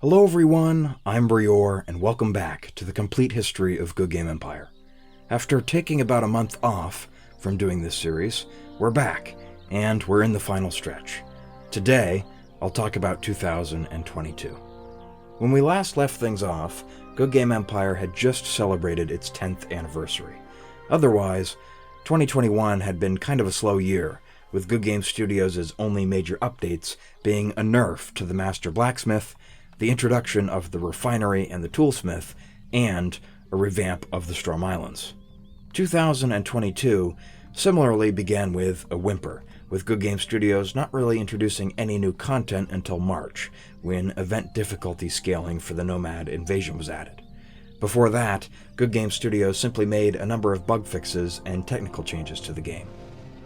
Hello everyone, I'm Brior, and welcome back to the complete history of Goodgame Empire. After taking about a month off from doing this series, we're back, and we're in the final stretch. Today, I'll talk about 2022. When we last left things off, Goodgame Empire had just celebrated its 10th anniversary. Otherwise, 2021 had been kind of a slow year, with Goodgame Studios' only major updates being a nerf to the Master Blacksmith, the introduction of the Refinery and the Toolsmith, and a revamp of the Strom Islands. 2022 similarly began with a whimper, with Goodgame Studios not really introducing any new content until March, when event difficulty scaling for the Nomad invasion was added. Before that, Goodgame Studios simply made a number of bug fixes and technical changes to the game.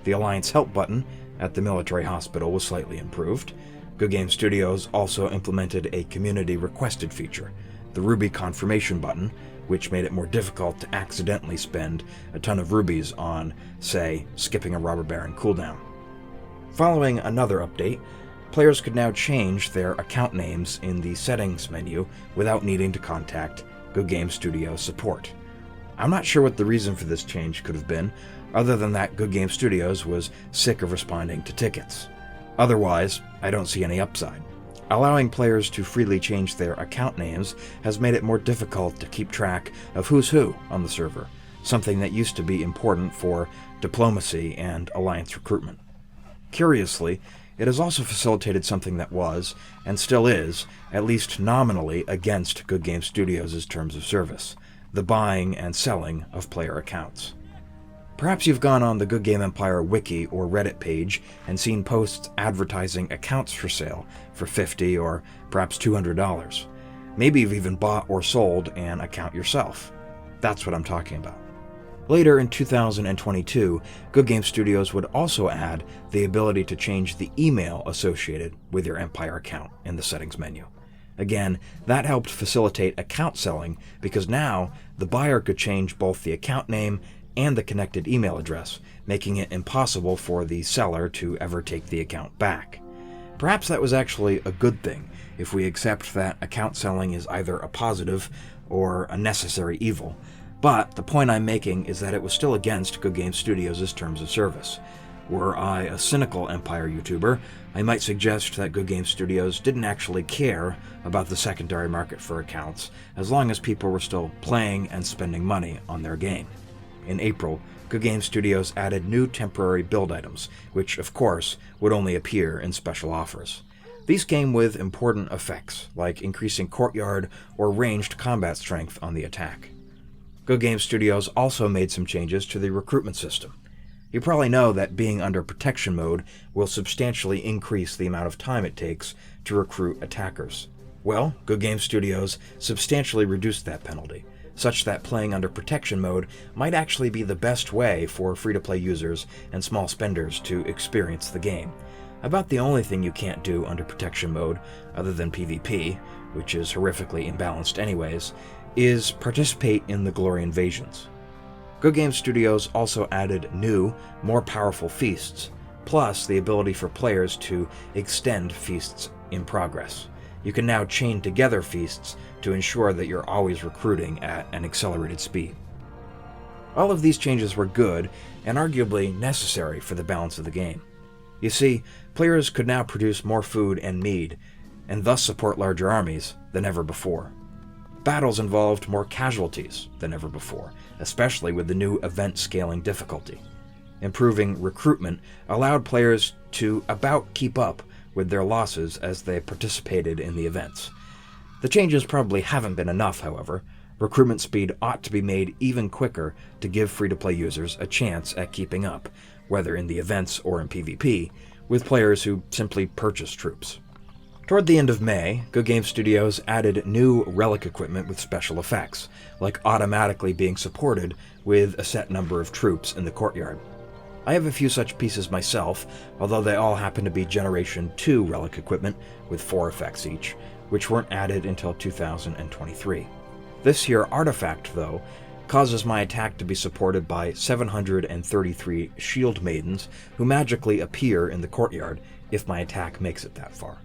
The Alliance Help button at the military hospital was slightly improved. Goodgame Studios also implemented a community-requested feature, the Ruby Confirmation button, which made it more difficult to accidentally spend a ton of rubies on, say, skipping a Robber Baron cooldown. Following another update, players could now change their account names in the settings menu without needing to contact Goodgame Studios support. I'm not sure what the reason for this change could have been, other than that Goodgame Studios was sick of responding to tickets. Otherwise, I don't see any upside. Allowing players to freely change their account names has made it more difficult to keep track of who's who on the server, something that used to be important for diplomacy and alliance recruitment. Curiously, it has also facilitated something that was, and still is, at least nominally against Goodgame Studios' terms of service, the buying and selling of player accounts. Perhaps you've gone on the Goodgame Empire wiki or Reddit page and seen posts advertising accounts for sale for $50 or perhaps $200. Maybe you've even bought or sold an account yourself. That's what I'm talking about. Later in 2022, Goodgame Studios would also add the ability to change the email associated with your Empire account in the settings menu. Again, that helped facilitate account selling because now the buyer could change both the account name and the connected email address, making it impossible for the seller to ever take the account back. Perhaps that was actually a good thing, if we accept that account selling is either a positive or a necessary evil, but the point I'm making is that it was still against Goodgame Studios' terms of service. Were I a cynical Empire YouTuber, I might suggest that Goodgame Studios didn't actually care about the secondary market for accounts, as long as people were still playing and spending money on their game. In April, Goodgame Studios added new temporary build items, which, of course, would only appear in special offers. These came with important effects, like increasing courtyard or ranged combat strength on the attack. Goodgame Studios also made some changes to the recruitment system. You probably know that being under protection mode will substantially increase the amount of time it takes to recruit attackers. Well, Goodgame Studios substantially reduced that penalty, such that playing under protection mode might actually be the best way for free-to-play users and small spenders to experience the game. About the only thing you can't do under protection mode, other than PvP, which is horrifically imbalanced anyways, is participate in the glory invasions. Goodgame Studios also added new, more powerful feasts, plus the ability for players to extend feasts in progress. You can now chain together feasts to ensure that you're always recruiting at an accelerated speed. All of these changes were good and arguably necessary for the balance of the game. You see, players could now produce more food and mead, and thus support larger armies than ever before. Battles involved more casualties than ever before, especially with the new event scaling difficulty. Improving recruitment allowed players to about keep up with their losses as they participated in the events. The changes probably haven't been enough, however. Recruitment speed ought to be made even quicker to give free-to-play users a chance at keeping up, whether in the events or in PvP, with players who simply purchase troops. Toward the end of May, Goodgame Studios added new relic equipment with special effects, like automatically being supported with a set number of troops in the courtyard. I have a few such pieces myself, although they all happen to be Generation 2 relic equipment with 4 effects each, which weren't added until 2023. This here artifact, though, causes my attack to be supported by 733 shield maidens who magically appear in the courtyard if my attack makes it that far.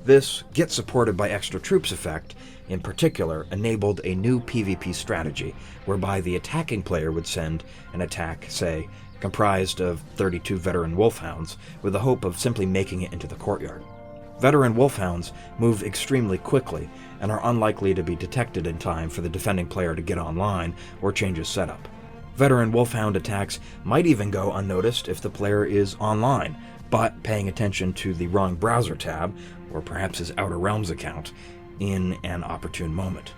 This get supported by extra troops effect, in particular, enabled a new PvP strategy whereby the attacking player would send an attack, say, comprised of 32 veteran wolfhounds, with the hope of simply making it into the courtyard. Veteran wolfhounds move extremely quickly and are unlikely to be detected in time for the defending player to get online or change his setup. Veteran wolfhound attacks might even go unnoticed if the player is online, but paying attention to the wrong browser tab, or perhaps his Outer Realms account, in an opportune moment.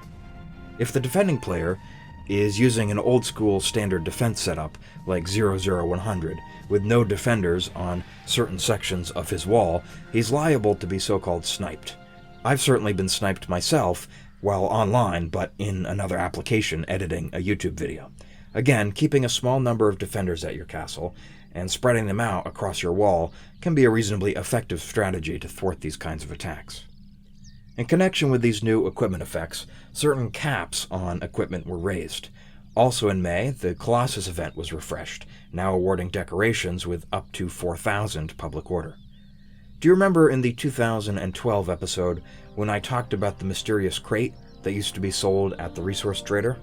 If the defending player is using an old-school standard defense setup like 00100 with no defenders on certain sections of his wall, he's liable to be so-called sniped. I've certainly been sniped myself while online, but in another application editing a YouTube video. Again, keeping a small number of defenders at your castle and spreading them out across your wall can be a reasonably effective strategy to thwart these kinds of attacks. In connection with these new equipment effects, certain caps on equipment were raised. Also in May, the Colossus event was refreshed, now awarding decorations with up to 4,000 public order. Do you remember in the 2012 episode when I talked about the mysterious crate that used to be sold at the resource trader?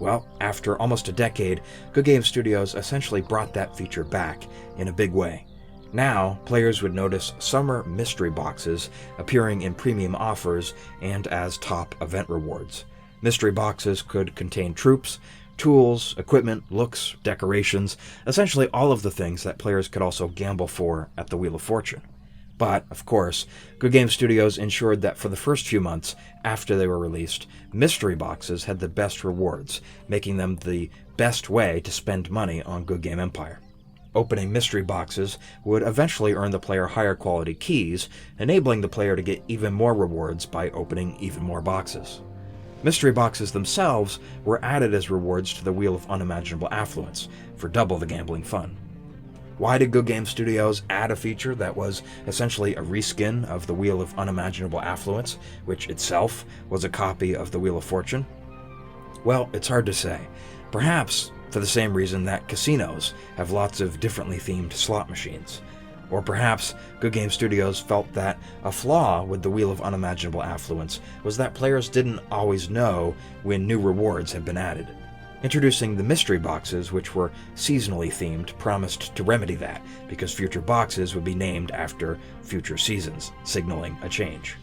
Well, after almost a decade, Goodgame Studios essentially brought that feature back in a big way. Now, players would notice summer mystery boxes appearing in premium offers and as top event rewards. Mystery boxes could contain troops, tools, equipment, looks, decorations, essentially all of the things that players could also gamble for at the Wheel of Fortune. But, of course, Goodgame Studios ensured that for the first few months after they were released, mystery boxes had the best rewards, making them the best way to spend money on Good Game Empire. Opening mystery boxes would eventually earn the player higher quality keys, enabling the player to get even more rewards by opening even more boxes. Mystery boxes themselves were added as rewards to the Wheel of Unimaginable Affluence for double the gambling fun. Why did Goodgame Studios add a feature that was essentially a reskin of the Wheel of Unimaginable Affluence, which itself was a copy of the Wheel of Fortune? Well, it's hard to say. Perhaps for the same reason that casinos have lots of differently themed slot machines. Or perhaps Goodgame Studios felt that a flaw with the Wheel of Unimaginable Affluence was that players didn't always know when new rewards had been added. Introducing the mystery boxes, which were seasonally themed, promised to remedy that, because future boxes would be named after future seasons, signaling a change.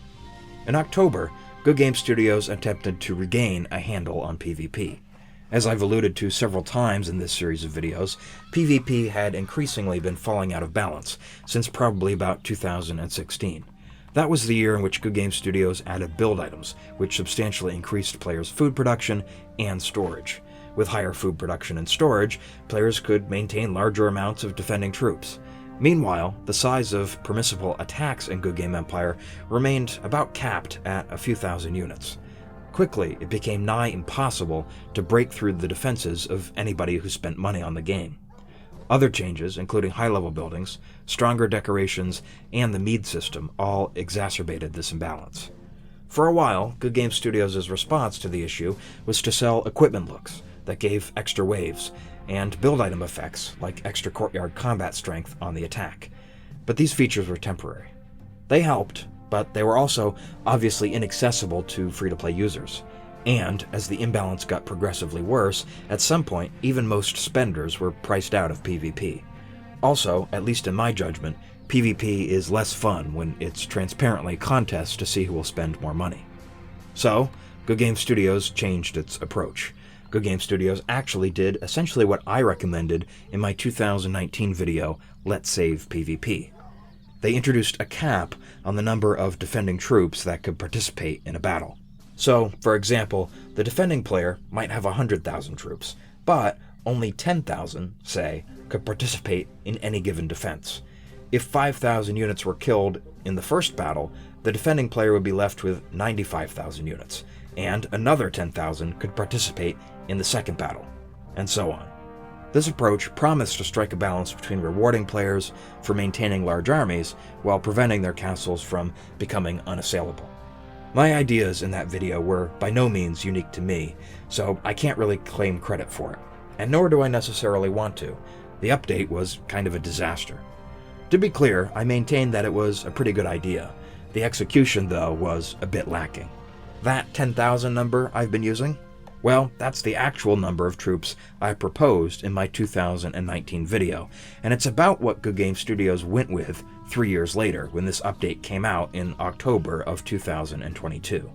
In October, Goodgame Studios attempted to regain a handle on PvP. As I've alluded to several times in this series of videos, PvP had increasingly been falling out of balance since probably about 2016. That was the year in which Goodgame Studios added build items, which substantially increased players' food production and storage. With higher food production and storage, players could maintain larger amounts of defending troops. Meanwhile, the size of permissible attacks in Good Game Empire remained about capped at a few thousand units. Quickly, it became nigh impossible to break through the defenses of anybody who spent money on the game. Other changes, including high-level buildings, stronger decorations, and the mead system, all exacerbated this imbalance. For a while, Good Game Studios' response to the issue was to sell equipment looks that gave extra waves, and build item effects like extra courtyard combat strength on the attack. But these features were temporary. They helped, but they were also obviously inaccessible to free-to-play users. And, as the imbalance got progressively worse, at some point, even most spenders were priced out of PvP. Also, at least in my judgment, PvP is less fun when it's transparently contests to see who will spend more money. So, Good Game Studios changed its approach. Good Game Studios actually did essentially what I recommended in my 2019 video, Let's Save PvP. They introduced a cap on the number of defending troops that could participate in a battle. So, for example, the defending player might have 100,000 troops, but only 10,000, say, could participate in any given defense. If 5,000 units were killed in the first battle, the defending player would be left with 95,000 units, and another 10,000 could participate in the second battle, and so on. This approach promised to strike a balance between rewarding players for maintaining large armies while preventing their castles from becoming unassailable. My ideas in that video were by no means unique to me, so I can't really claim credit for it, and nor do I necessarily want to. The update was kind of a disaster. To be clear, I maintain that it was a pretty good idea. The execution, though, was a bit lacking. That 10,000 number I've been using? Well, that's the actual number of troops I proposed in my 2019 video, and it's about what Goodgame Studios went with 3 years later when this update came out in October of 2022.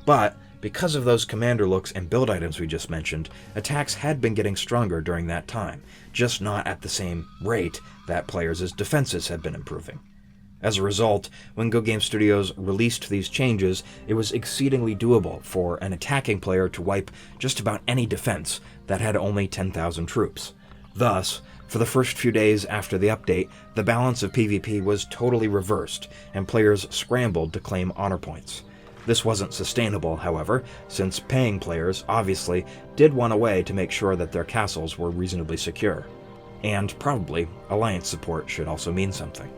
But because of those commander looks and build items we just mentioned, attacks had been getting stronger during that time, just not at the same rate that players' defenses had been improving. As a result, when Goodgame Studios released these changes, it was exceedingly doable for an attacking player to wipe just about any defense that had only 10,000 troops. Thus, for the first few days after the update, the balance of PvP was totally reversed, and players scrambled to claim honor points. This wasn't sustainable, however, since paying players obviously did want a way to make sure that their castles were reasonably secure. And probably, alliance support should also mean something.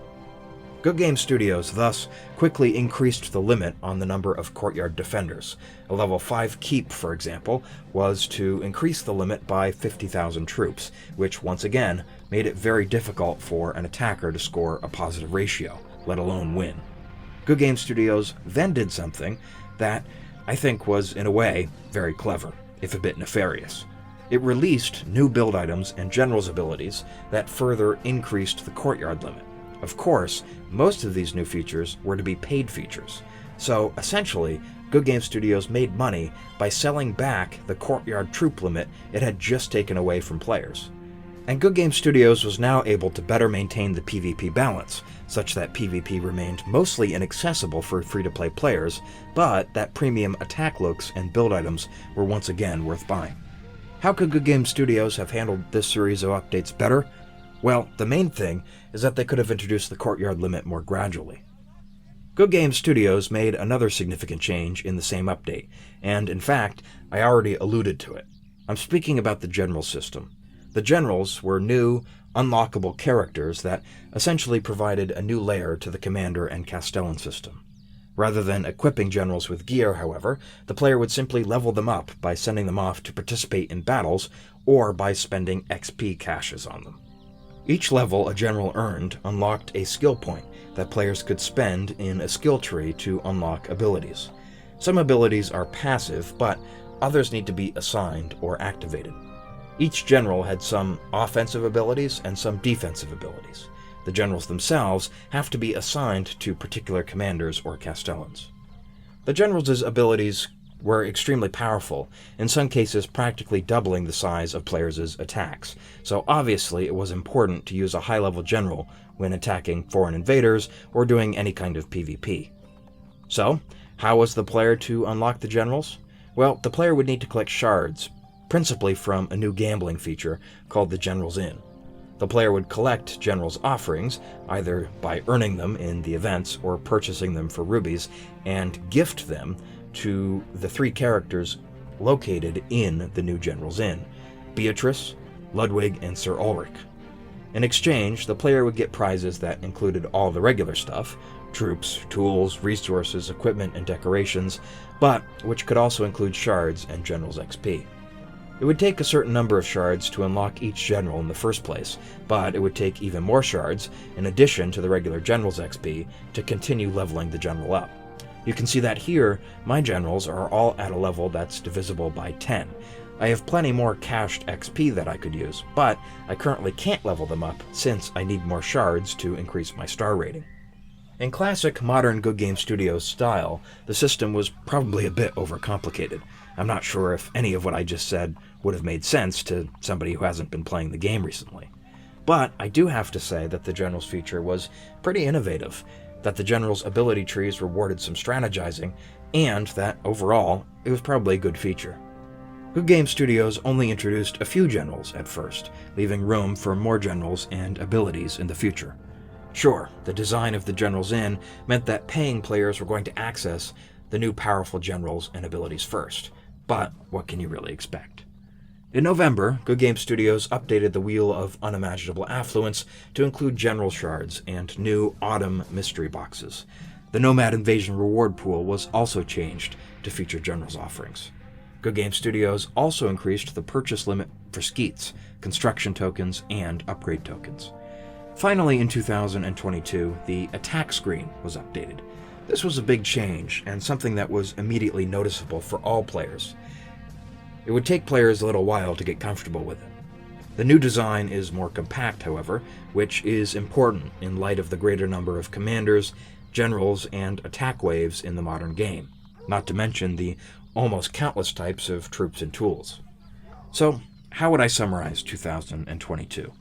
Goodgame Studios thus quickly increased the limit on the number of courtyard defenders. A level 5 keep, for example, was to increase the limit by 50,000 troops, which once again made it very difficult for an attacker to score a positive ratio, let alone win. Goodgame Studios then did something that I think was, in a way, very clever, if a bit nefarious. It released new build items and generals abilities that further increased the courtyard limit. Of course, most of these new features were to be paid features, so essentially, Goodgame Studios made money by selling back the courtyard troop limit it had just taken away from players. And Goodgame Studios was now able to better maintain the PvP balance, such that PvP remained mostly inaccessible for free-to-play players, but that premium attack looks and build items were once again worth buying. How could Goodgame Studios have handled this series of updates better? Well, the main thing is that they could have introduced the courtyard limit more gradually. Goodgame Studios made another significant change in the same update, and in fact, I already alluded to it. I'm speaking about the general system. The generals were new, unlockable characters that essentially provided a new layer to the commander and castellan system. Rather than equipping generals with gear, however, the player would simply level them up by sending them off to participate in battles or by spending XP caches on them. Each level a general earned unlocked a skill point that players could spend in a skill tree to unlock abilities. Some abilities are passive, but others need to be assigned or activated. Each general had some offensive abilities and some defensive abilities. The generals themselves have to be assigned to particular commanders or castellans. The generals' abilities were extremely powerful, in some cases practically doubling the size of players' attacks, so obviously it was important to use a high-level general when attacking foreign invaders or doing any kind of PvP. So, how was the player to unlock the generals? Well, the player would need to collect shards, principally from a new gambling feature called the General's Inn. The player would collect generals' offerings, either by earning them in the events or purchasing them for rubies, and gift them to the 3 characters located in the new General's Inn: Beatrice, Ludwig, and Sir Ulrich. In exchange, the player would get prizes that included all the regular stuff, troops, tools, resources, equipment, and decorations, but which could also include shards and generals' XP. It would take a certain number of shards to unlock each general in the first place, but it would take even more shards, in addition to the regular general's XP, to continue leveling the general up. You can see that here, my generals are all at a level that's divisible by 10. I have plenty more cached XP that I could use, but I currently can't level them up since I need more shards to increase my star rating. In classic modern Goodgame Studios style, the system was probably a bit overcomplicated. I'm not sure if any of what I just said would have made sense to somebody who hasn't been playing the game recently. But I do have to say that the generals feature was pretty innovative, that the generals' ability trees rewarded some strategizing, and that, overall, it was probably a good feature. Goodgame Studios only introduced a few generals at first, leaving room for more generals and abilities in the future. Sure, the design of the General's Inn meant that paying players were going to access the new powerful generals and abilities first, but what can you really expect? In November, Goodgame Studios updated the Wheel of Unimaginable Affluence to include general shards and new autumn mystery boxes. The Nomad Invasion reward pool was also changed to feature generals offerings. Goodgame Studios also increased the purchase limit for skeets, construction tokens, and upgrade tokens. Finally, in 2022, the attack screen was updated. This was a big change, and something that was immediately noticeable for all players. It would take players a little while to get comfortable with it. The new design is more compact, however, which is important in light of the greater number of commanders, generals, and attack waves in the modern game, not to mention the almost countless types of troops and tools. So, how would I summarize 2022?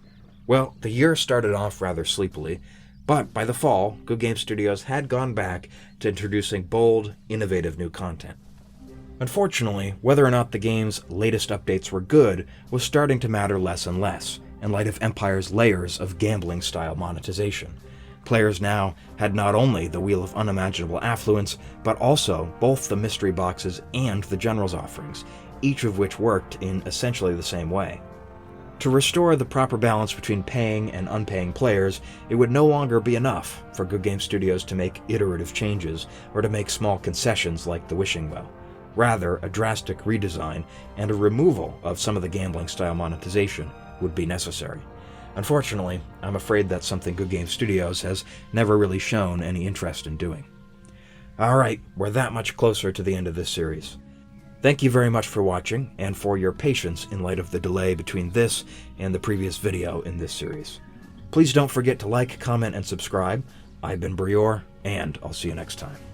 Well, the year started off rather sleepily, but by the fall, Goodgame Studios had gone back to introducing bold, innovative new content. Unfortunately, whether or not the game's latest updates were good was starting to matter less and less, in light of Empire's layers of gambling-style monetization. Players now had not only the Wheel of Unimaginable Affluence, but also both the mystery boxes and the General's offerings, each of which worked in essentially the same way. To restore the proper balance between paying and unpaying players, it would no longer be enough for Goodgame Studios to make iterative changes or to make small concessions like the Wishing Well. Rather, a drastic redesign and a removal of some of the gambling-style monetization would be necessary. Unfortunately, I'm afraid that's something Goodgame Studios has never really shown any interest in doing. Alright, we're that much closer to the end of this series. Thank you very much for watching, and for your patience in light of the delay between this and the previous video in this series. Please don't forget to like, comment, and subscribe. I've been Brior, and I'll see you next time.